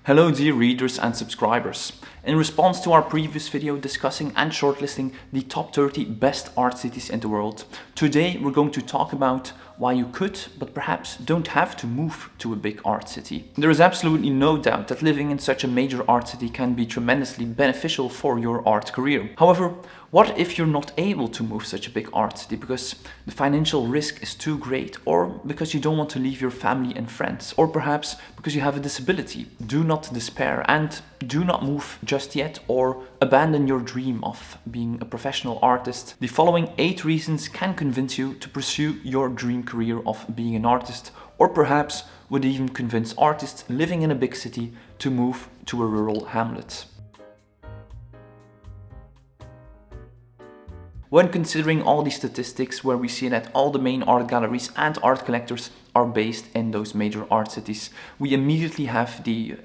Hello dear readers and subscribers. In response to our previous video discussing and shortlisting the top 30 best art cities in the world, today we're going to talk about why you could, but perhaps don't have to move to a big art city. There is absolutely no doubt that living in such a major art city can be tremendously beneficial for your art career. However, what if you're not able to move such a big art city because the financial risk is too great, or because you don't want to leave your family and friends, or perhaps because you have a disability? Do not despair and do not move just yet or abandon your dream of being a professional artist. The following 8 reasons can convince you to pursue your dream career of being an artist, or perhaps would even convince artists living in a big city to move to a rural hamlet. When considering all these statistics, where we see that all the main art galleries and art collectors are based in those major art cities, we immediately have the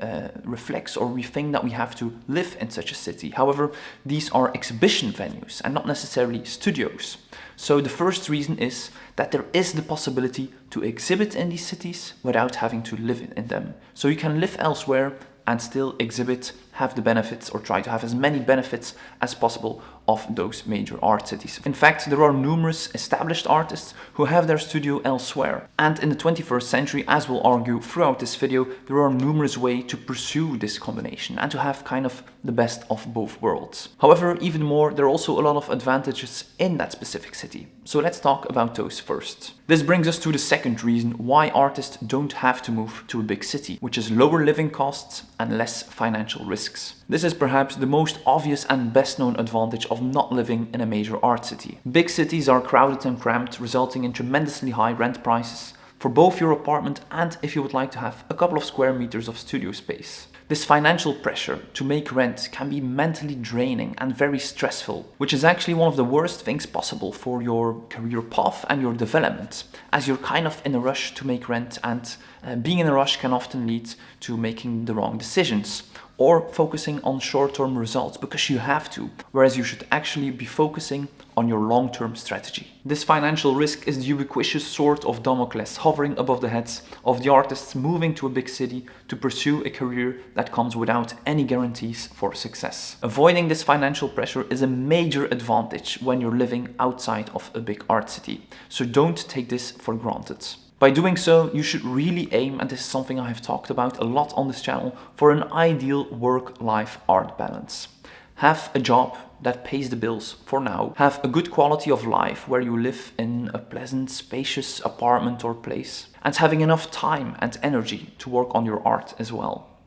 reflex, or we think that we have to live in such a city. However, these are exhibition venues and not necessarily studios. So the first reason is that there is the possibility to exhibit in these cities without having to live in them. So you can live elsewhere and still exhibit, have the benefits, or try to have as many benefits as possible of those major art cities. In fact, there are numerous established artists who have their studio elsewhere. And in the 21st century, as we'll argue throughout this video, there are numerous ways to pursue this combination and to have kind of the best of both worlds. However, even more, there are also a lot of advantages in that specific city. So let's talk about those first. This brings us to the second reason why artists don't have to move to a big city, which is lower living costs and less financial risks. This is perhaps the most obvious and best known advantage of not living in a major art city. Big cities are crowded and cramped, resulting in tremendously high rent prices for both your apartment and if you would like to have a couple of square meters of studio space. This financial pressure to make rent can be mentally draining and very stressful, which is actually one of the worst things possible for your career path and your development, as you're kind of in a rush to make rent, and being in a rush can often lead to making the wrong decisions or focusing on short-term results because you have to, whereas you should actually be focusing on your long-term strategy. This financial risk is the ubiquitous sword of Damocles hovering above the heads of the artists moving to a big city to pursue a career that comes without any guarantees for success. Avoiding this financial pressure is a major advantage when you're living outside of a big art city, so don't take this for granted. By doing so, you should really aim, and this is something I have talked about a lot on this channel, for an ideal work-life art balance. Have a job that pays the bills for now. Have a good quality of life where you live in a pleasant, spacious apartment or place. And having enough time and energy to work on your art as well.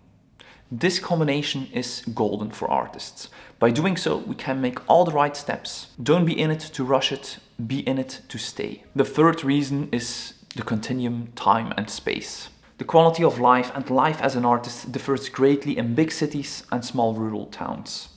This combination is golden for artists. By doing so, we can make all the right steps. Don't be in it to rush it, be in it to stay. The third reason is the continuum, time and space. The quality of life and life as an artist differs greatly in big cities and small rural towns.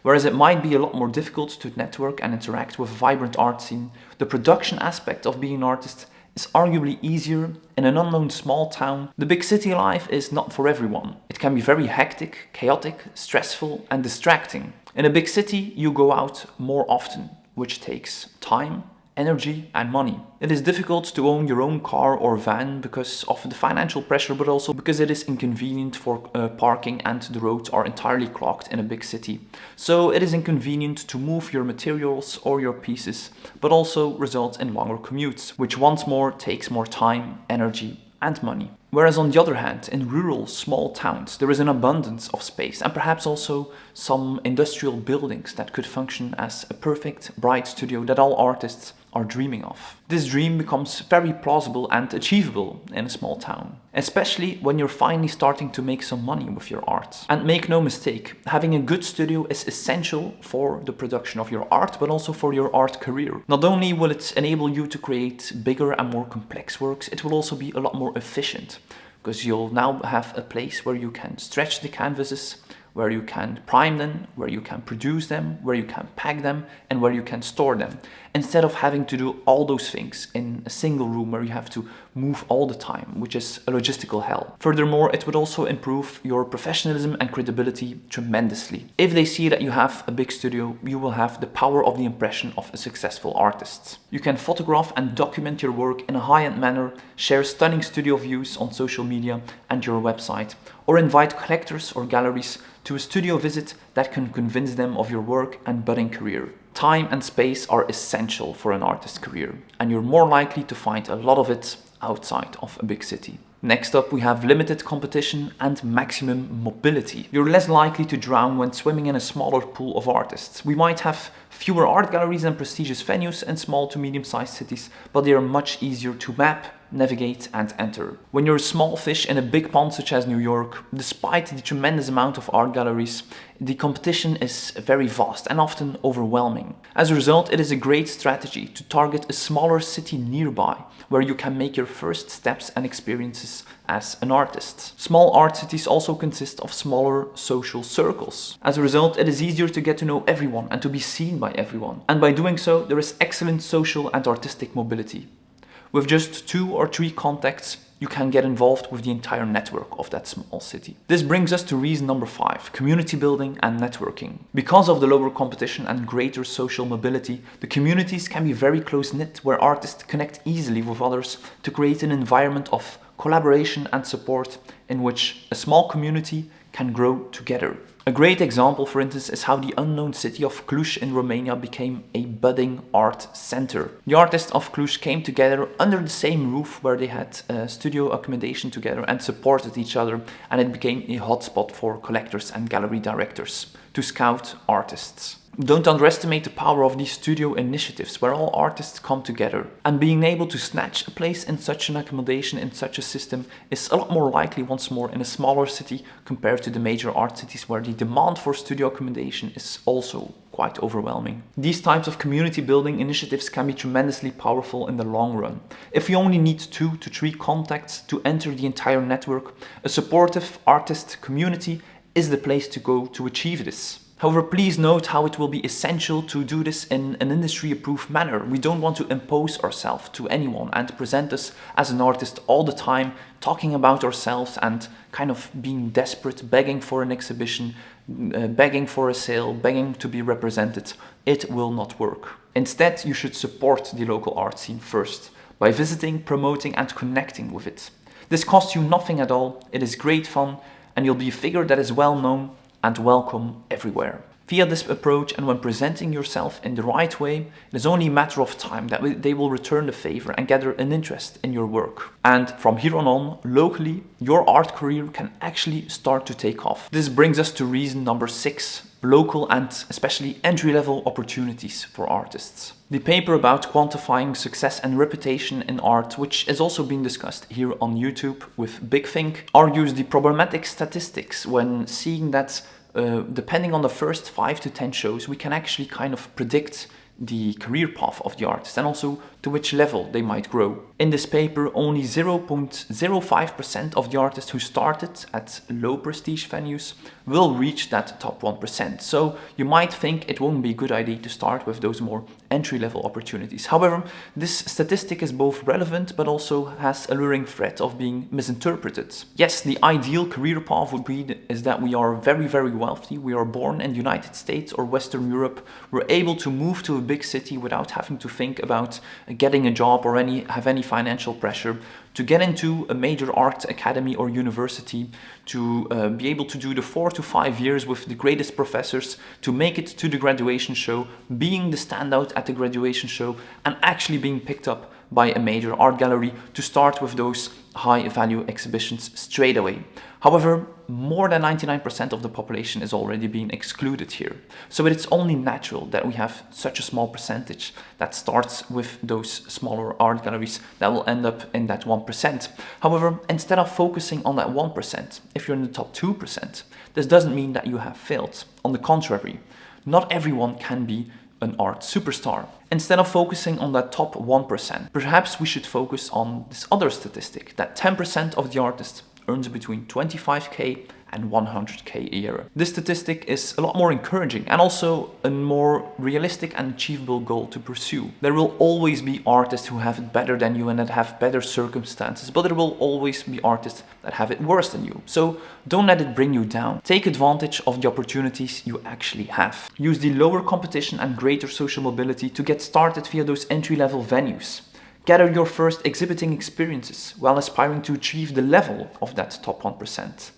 Whereas it might be a lot more difficult to network and interact with a vibrant art scene, the production aspect of being an artist is arguably easier in an unknown small town. The big city life is not for everyone. It can be very hectic, chaotic, stressful and distracting. In a big city, you go out more often, which takes time, energy and money. It is difficult to own your own car or van because of the financial pressure, but also because it is inconvenient for parking and the roads are entirely clogged in a big city. So it is inconvenient to move your materials or your pieces, but also results in longer commutes, which once more takes more time, energy and money. Whereas on the other hand, in rural, small towns, there is an abundance of space and perhaps also some industrial buildings that could function as a perfect, bright studio that all artists are dreaming of. This dream becomes very plausible and achievable in a small town, especially when you're finally starting to make some money with your art. And make no mistake, having a good studio is essential for the production of your art, but also for your art career. Not only will it enable you to create bigger and more complex works, it will also be a lot more efficient, because you'll now have a place where you can stretch the canvases, where you can prime them, where you can produce them, where you can pack them, and where you can store them, instead of having to do all those things in a single room where you have to move all the time, which is a logistical hell. Furthermore, it would also improve your professionalism and credibility tremendously. If they see that you have a big studio, you will have the power of the impression of a successful artist. You can photograph and document your work in a high-end manner, share stunning studio views on social media and your website, or invite collectors or galleries to a studio visit that can convince them of your work and budding career. Time and space are essential for an artist's career, and you're more likely to find a lot of it outside of a big city. Next up, we have limited competition and maximum mobility. You're less likely to drown when swimming in a smaller pool of artists. We might have fewer art galleries and prestigious venues in small to medium-sized cities, but they are much easier to map, navigate and enter. When you're a small fish in a big pond such as New York, despite the tremendous amount of art galleries, the competition is very vast and often overwhelming. As a result, it is a great strategy to target a smaller city nearby, where you can make your first steps and experiences as an artist. Small art cities also consist of smaller social circles. As a result, it is easier to get to know everyone and to be seen by everyone. And by doing so, there is excellent social and artistic mobility. With just 2 or 3 contacts, you can get involved with the entire network of that small city. This brings us to reason number 5, community building and networking. Because of the lower competition and greater social mobility, the communities can be very close-knit, where artists connect easily with others to create an environment of collaboration and support in which a small community can grow together. A great example, for instance, is how the unknown city of Cluj in Romania became a budding art center. The artists of Cluj came together under the same roof, where they had studio accommodation together and supported each other, and it became a hotspot for collectors and gallery directors to scout artists. Don't underestimate the power of these studio initiatives where all artists come together. And being able to snatch a place in such an accommodation, in such a system, is a lot more likely once more in a smaller city compared to the major art cities, where the demand for studio accommodation is also quite overwhelming. These types of community building initiatives can be tremendously powerful in the long run. If you only need 2 to 3 contacts to enter the entire network, a supportive artist community is the place to go to achieve this. However, please note how it will be essential to do this in an industry-approved manner. We don't want to impose ourselves to anyone and present us as an artist all the time, talking about ourselves and kind of being desperate, begging for an exhibition, begging for a sale, begging to be represented. It will not work. Instead, you should support the local art scene first, by visiting, promoting and connecting with it. This costs you nothing at all, it is great fun, and you'll be a figure that is well known and welcome everywhere. Via this approach, and when presenting yourself in the right way, it is only a matter of time that they will return the favor and gather an interest in your work. And from here on, locally, your art career can actually start to take off. This brings us to reason number 6, local and especially entry-level opportunities for artists. The paper about quantifying success and reputation in art, which is also being discussed here on YouTube with Big Think, argues the problematic statistics when seeing that depending on the first 5 to 10 shows, we can actually kind of predict the career path of the artist and also to which level they might grow. In this paper, only 0.05% of the artists who started at low prestige venues will reach that top 1%. So you might think it won't be a good idea to start with those more entry-level opportunities. However, this statistic is both relevant but also has a luring threat of being misinterpreted. Yes, the ideal career path would be is that we are very, very wealthy. We are born in the United States or Western Europe. We're able to move to a big city without having to think about getting a job or have any financial pressure, to get into a major art academy or university, to be able to do the 4 to 5 years with the greatest professors, to make it to the graduation show, being the standout at the graduation show, and actually being picked up by a major art gallery to start with those high value exhibitions straight away. However, more than 99% of the population is already being excluded here. So it's only natural that we have such a small percentage that starts with those smaller art galleries that will end up in that 1%. However, instead of focusing on that 1%, if you're in the top 2%, this doesn't mean that you have failed. On the contrary, not everyone can be an art superstar. Instead of focusing on that top 1%, perhaps we should focus on this other statistic, that 10% of the artists earns between 25k and 100k a year. This statistic is a lot more encouraging and also a more realistic and achievable goal to pursue. There will always be artists who have it better than you and that have better circumstances, but there will always be artists that have it worse than you. So don't let it bring you down. Take advantage of the opportunities you actually have. Use the lower competition and greater social mobility to get started via those entry-level venues. Gather your first exhibiting experiences while aspiring to achieve the level of that top 1%.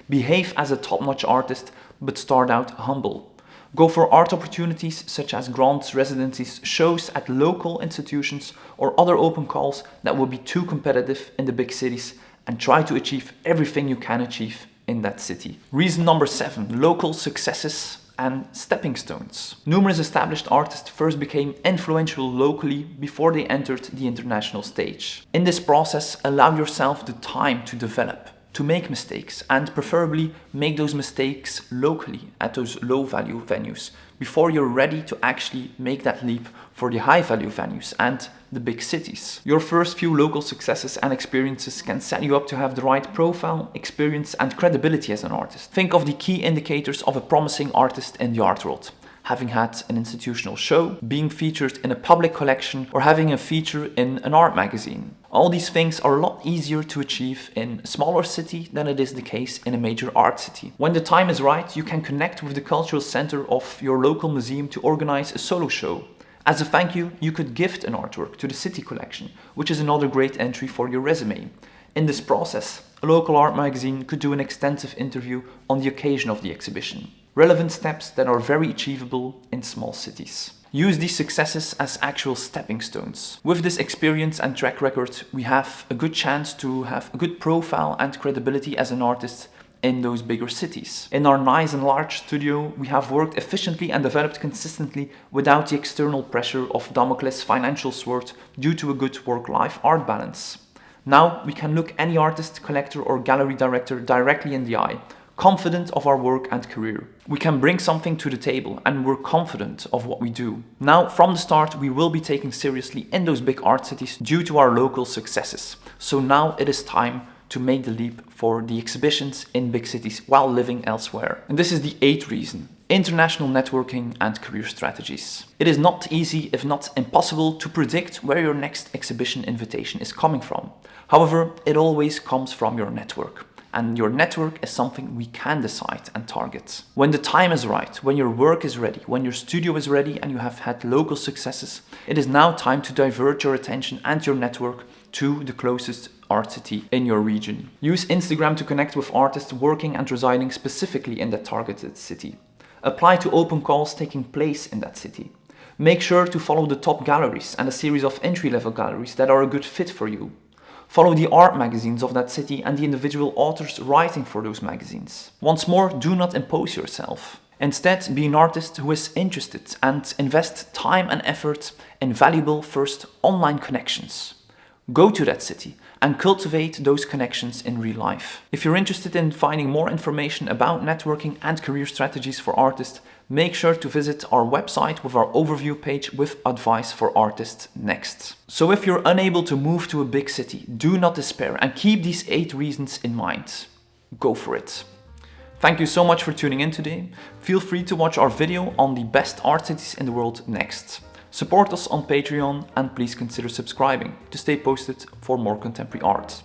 Behave as a top-notch artist, but start out humble. Go for art opportunities such as grants, residencies, shows at local institutions or other open calls that will be too competitive in the big cities, and try to achieve everything you can achieve in that city. Reason number 7, local successes and stepping stones. Numerous established artists first became influential locally before they entered the international stage. In this process, allow yourself the time to develop, to make mistakes, and preferably make those mistakes locally at those low value venues before you're ready to actually make that leap for the high value venues and the big cities. Your first few local successes and experiences can set you up to have the right profile, experience and credibility as an artist. Think of the key indicators of a promising artist in the art world. Having had an institutional show, being featured in a public collection, or having a feature in an art magazine. All these things are a lot easier to achieve in a smaller city than it is the case in a major art city. When the time is right, you can connect with the cultural center of your local museum to organize a solo show. As a thank you, you could gift an artwork to the city collection, which is another great entry for your resume. In this process, a local art magazine could do an extensive interview on the occasion of the exhibition. Relevant steps that are very achievable in small cities. Use these successes as actual stepping stones. With this experience and track record, we have a good chance to have a good profile and credibility as an artist in those bigger cities. In our nice and large studio, we have worked efficiently and developed consistently without the external pressure of Damocles' financial sword due to a good work-life art balance. Now we can look any artist, collector or gallery director directly in the eye, confident of our work and career. We can bring something to the table and we're confident of what we do. Now, from the start, we will be taken seriously in those big art cities due to our local successes. So now it is time to make the leap for the exhibitions in big cities while living elsewhere. And this is the 8th reason: international networking and career strategies. It is not easy, if not impossible, to predict where your next exhibition invitation is coming from. However, it always comes from your network. And your network is something we can decide and target. When the time is right, when your work is ready, when your studio is ready and you have had local successes, it is now time to divert your attention and your network to the closest art city in your region. Use Instagram to connect with artists working and residing specifically in that targeted city. Apply to open calls taking place in that city. Make sure to follow the top galleries and a series of entry-level galleries that are a good fit for you. Follow the art magazines of that city and the individual authors writing for those magazines. Once more, do not impose yourself. Instead, be an artist who is interested and invest time and effort in valuable first online connections. Go to that city and cultivate those connections in real life. If you're interested in finding more information about networking and career strategies for artists, make sure to visit our website with our overview page with advice for artists next. So if you're unable to move to a big city, do not despair and keep these 8 reasons in mind. Go for it. Thank you so much for tuning in today. Feel free to watch our video on the best art cities in the world next. Support us on Patreon and please consider subscribing to stay posted for more contemporary art.